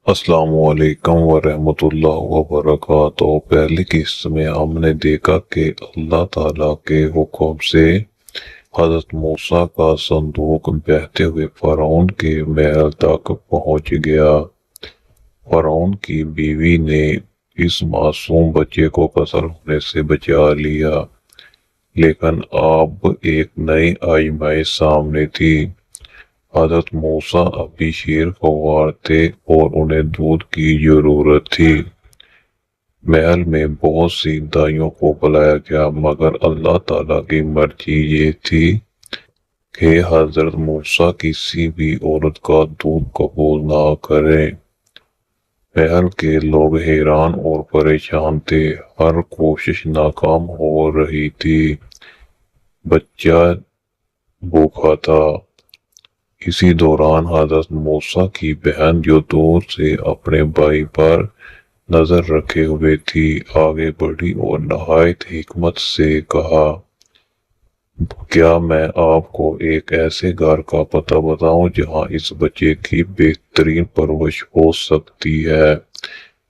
السلام علیکم ورحمۃ اللہ وبرکاتہ۔ پہلی قسط میں ہم نے دیکھا کہ اللہ تعالیٰ کے حکم سے حضرت موسیٰ کا صندوق بہتے ہوئے فرعون کے محل تک پہنچ گیا۔ فرعون کی بیوی نے اس معصوم بچے کو قتل ہونے سے بچا لیا، لیکن اب ایک نئی آزمائش سامنے تھی۔ حضرت موسیٰ ابھی شیر خوار تھے اور انہیں دودھ کی ضرورت تھی۔ محل میں بہت سی دائیوں کو بلایا گیا، مگر اللہ تعالیٰ کی مرضی یہ تھی کہ حضرت موسیٰ کسی بھی عورت کا دودھ قبول نہ کریں۔ محل کے لوگ حیران اور پریشان تھے، ہر کوشش ناکام ہو رہی تھی۔ بچہ بھوکا تھا۔ اسی دوران حضرت موسیٰ کی بہن، جو دور سے اپنے بھائی پر نظر رکھے ہوئے تھی، آگے بڑھی اور نہایت حکمت سے کہا، کیا میں آپ کو ایک ایسے گھر کا پتہ بتاؤں جہاں اس بچے کی بہترین پرورش ہو سکتی ہے؟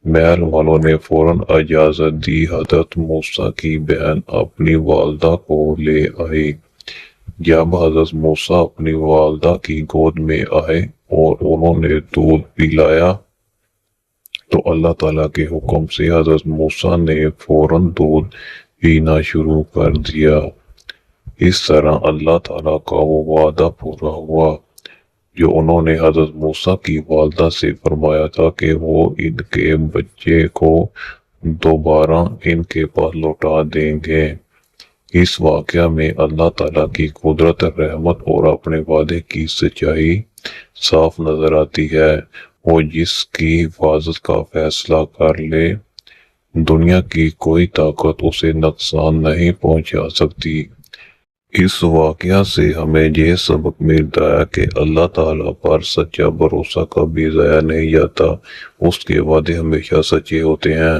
محل والوں نے فوراً اجازت دی۔ حضرت موسیٰ کی بہن اپنی والدہ کو لے آئی۔ جب حضرت موسیٰ اپنی والدہ کی گود میں آئے اور انہوں نے دودھ پلایا تو اللہ تعالیٰ کے حکم سے حضرت موسیٰ نے فوراً دودھ پینا شروع کر دیا۔ اس طرح اللہ تعالیٰ کا وہ وعدہ پورا ہوا جو انہوں نے حضرت موسیٰ کی والدہ سے فرمایا تھا کہ وہ ان کے بچے کو دوبارہ ان کے پاس لوٹا دیں گے۔ اس واقعہ میں اللہ تعالیٰ کی قدرت، رحمت اور اپنے وعدے کی سچائی صاف نظر آتی ہے۔ وہ جس کی حفاظت کا فیصلہ کر لے، دنیا کی کوئی طاقت اسے نقصان نہیں پہنچا سکتی۔ اس واقعہ سے ہمیں یہ سبق ملتا ہے کہ اللہ تعالیٰ پر سچا بھروسہ کبھی ضائع نہیں جاتا، اس کے وعدے ہمیشہ سچے ہوتے ہیں۔